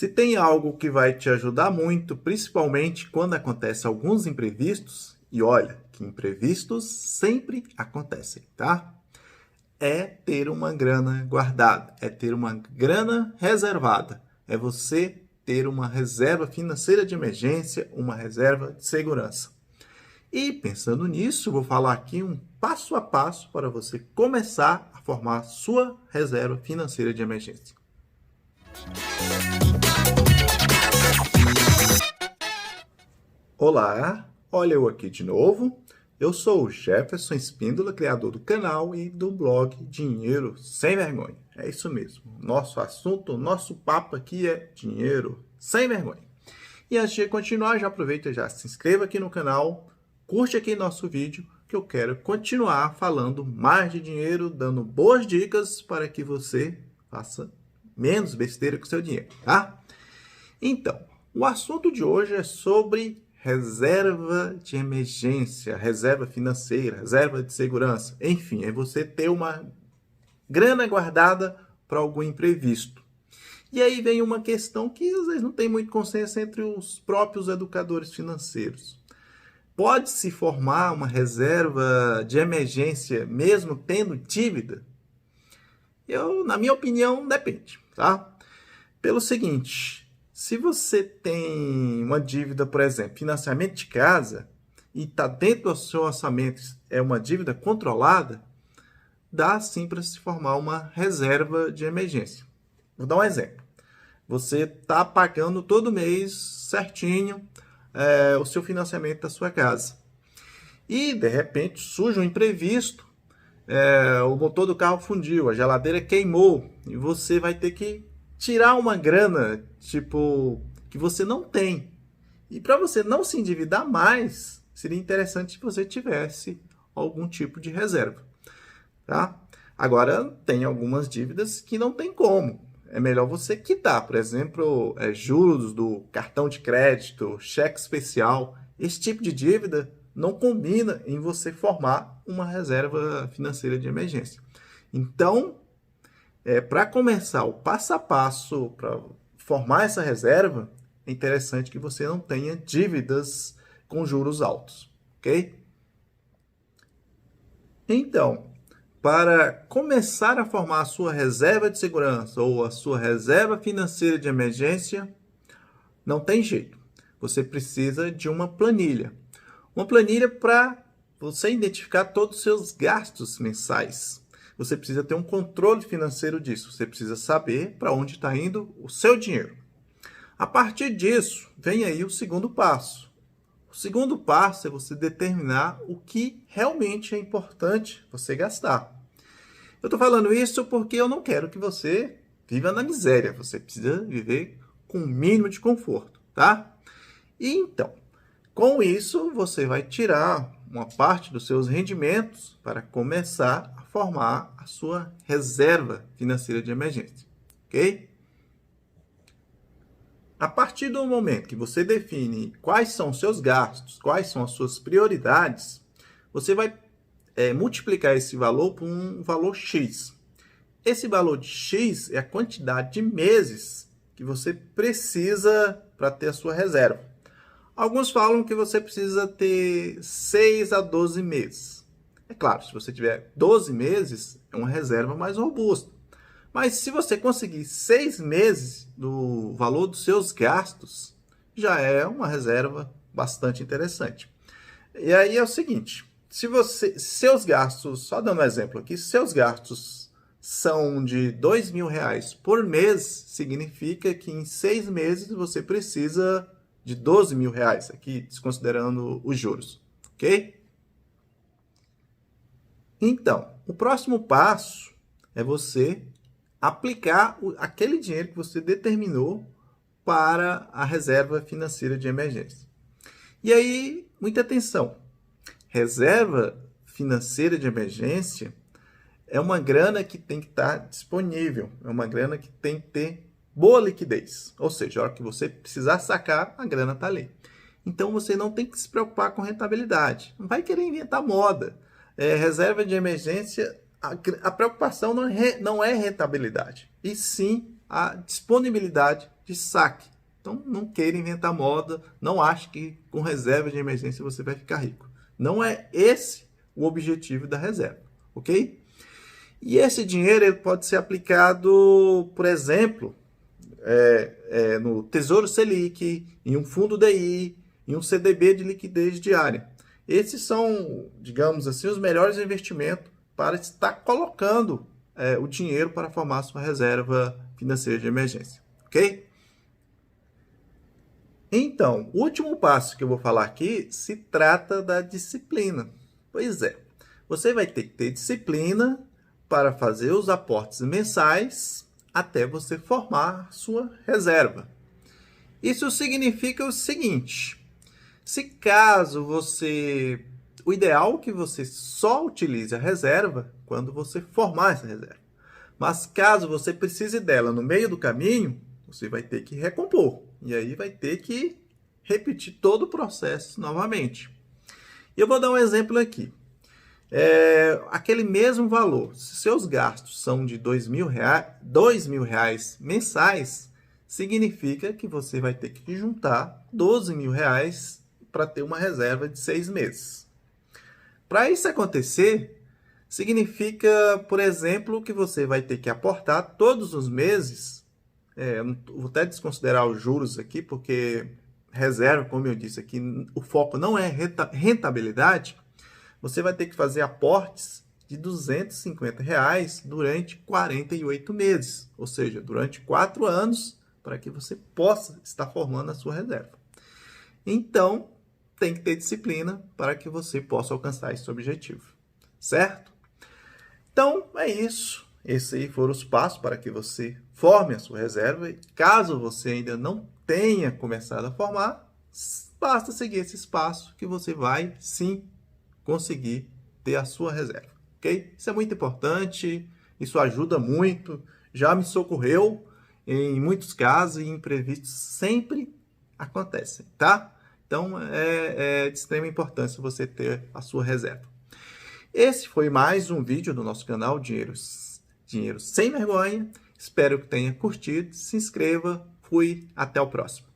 Se tem algo que vai te ajudar muito, principalmente quando acontecem alguns imprevistos, e olha que imprevistos sempre acontecem, tá? É ter uma grana guardada, é ter uma grana reservada, é você ter uma reserva financeira de emergência, uma reserva de segurança. E pensando nisso, vou falar aqui um passo a passo para você começar a formar sua reserva financeira de emergência. Olá, olha eu aqui de novo. Eu sou o Jefferson Espíndola, criador do canal e do blog Dinheiro Sem Vergonha. É isso mesmo. Nosso assunto, nosso papo aqui é dinheiro sem vergonha. E antes de continuar, já aproveita e já se inscreva aqui no canal, curte aqui nosso vídeo, que eu quero continuar falando mais de dinheiro, dando boas dicas para que você faça menos besteira com o seu dinheiro, tá? Então, o assunto de hoje é sobre reserva de emergência, reserva financeira, reserva de segurança. Enfim, é você ter uma grana guardada para algum imprevisto. E aí vem uma questão que às vezes não tem muito consenso entre os próprios educadores financeiros. Pode-se formar uma reserva de emergência mesmo tendo dívida? Na minha opinião, depende, tá? Pelo seguinte, se você tem uma dívida, por exemplo, financiamento de casa, e está dentro do seu orçamento, é uma dívida controlada, dá sim para se formar uma reserva de emergência. Vou dar um exemplo. Você está pagando todo mês certinho o seu financiamento da sua casa. E, de repente, surge um imprevisto, o motor do carro fundiu, a geladeira queimou, e você vai ter que tirar uma grana, tipo, que você não tem. E para você não se endividar mais, seria interessante se você tivesse algum tipo de reserva, tá? Agora, tem algumas dívidas que não tem como. É melhor você quitar, por exemplo, juros do cartão de crédito, cheque especial. Esse tipo de dívida não combina em você formar uma reserva financeira de emergência. Então, para começar o passo a passo para formar essa reserva, é interessante que você não tenha dívidas com juros altos, ok? Então, para começar a formar a sua reserva de segurança ou a sua reserva financeira de emergência, não tem jeito. Você precisa de uma planilha. Uma planilha para você identificar todos os seus gastos mensais. Você precisa ter um controle financeiro disso. Você precisa saber para onde está indo o seu dinheiro. A partir disso, vem aí o segundo passo. O segundo passo é você determinar o que realmente é importante você gastar. Eu estou falando isso porque eu não quero que você viva na miséria. Você precisa viver com o mínimo de conforto, tá? E então, com isso, você vai tirar uma parte dos seus rendimentos para começar a formar a sua reserva financeira de emergência, ok? A partir do momento que você define quais são os seus gastos, quais são as suas prioridades, você vai multiplicar esse valor por um valor X. Esse valor de X é a quantidade de meses que você precisa para ter a sua reserva. Alguns falam que você precisa ter 6 a 12 meses. É claro, se você tiver 12 meses, é uma reserva mais robusta. Mas se você conseguir 6 meses do valor dos seus gastos, já é uma reserva bastante interessante. E aí é o seguinte, seus gastos, só dando um exemplo aqui, se seus gastos são de R$2.000 por mês, significa que em 6 meses você precisa de R$12.000, aqui desconsiderando os juros, ok? Então, o próximo passo é você aplicar aquele dinheiro que você determinou para a reserva financeira de emergência. E aí, muita atenção, reserva financeira de emergência é uma grana que tem que estar disponível, é uma grana que tem que ter boa liquidez, ou seja, a hora que você precisar sacar, a grana está ali. Então, você não tem que se preocupar com rentabilidade, não vai querer inventar moda. Reserva de emergência, a preocupação não é rentabilidade, e sim a disponibilidade de saque. Então, não queira inventar moda, não ache que com reserva de emergência você vai ficar rico. Não é esse o objetivo da reserva, ok? E esse dinheiro ele pode ser aplicado, por exemplo, no Tesouro Selic, em um fundo DI, em um CDB de liquidez diária. Esses são, digamos assim, os melhores investimentos para estar colocando o dinheiro para formar a sua reserva financeira de emergência, ok? Então, o último passo que eu vou falar aqui se trata da disciplina. Pois é, você vai ter que ter disciplina para fazer os aportes mensais até você formar sua reserva. Isso significa o seguinte: se caso você... O ideal é que você só utilize a reserva quando você formar essa reserva. Mas caso você precise dela no meio do caminho, você vai ter que recompor. E aí vai ter que repetir todo o processo novamente. E eu vou dar um exemplo aqui. Aquele mesmo valor, se seus gastos são de R$2.000 mensais, significa que você vai ter que juntar R$12.000 para ter uma reserva de 6 meses. Para isso acontecer, significa, por exemplo, que você vai ter que aportar todos os meses, vou até desconsiderar os juros aqui, porque reserva, como eu disse aqui, o foco não é rentabilidade. Você vai ter que fazer aportes de R$250 durante 48 meses, ou seja, durante 4 anos, para que você possa estar formando a sua reserva. Então, tem que ter disciplina para que você possa alcançar esse objetivo, certo? Então, é isso. Esses aí foram os passos para que você forme a sua reserva. E caso você ainda não tenha começado a formar, basta seguir esses passos que você vai, sim, conseguir ter a sua reserva, ok? Isso é muito importante, isso ajuda muito, já me socorreu em muitos casos e imprevistos sempre acontecem, tá? Então, é de extrema importância você ter a sua reserva. Esse foi mais um vídeo do nosso canal Dinheiro Sem Vergonha. Espero que tenha curtido. Se inscreva. Fui. Até o próximo.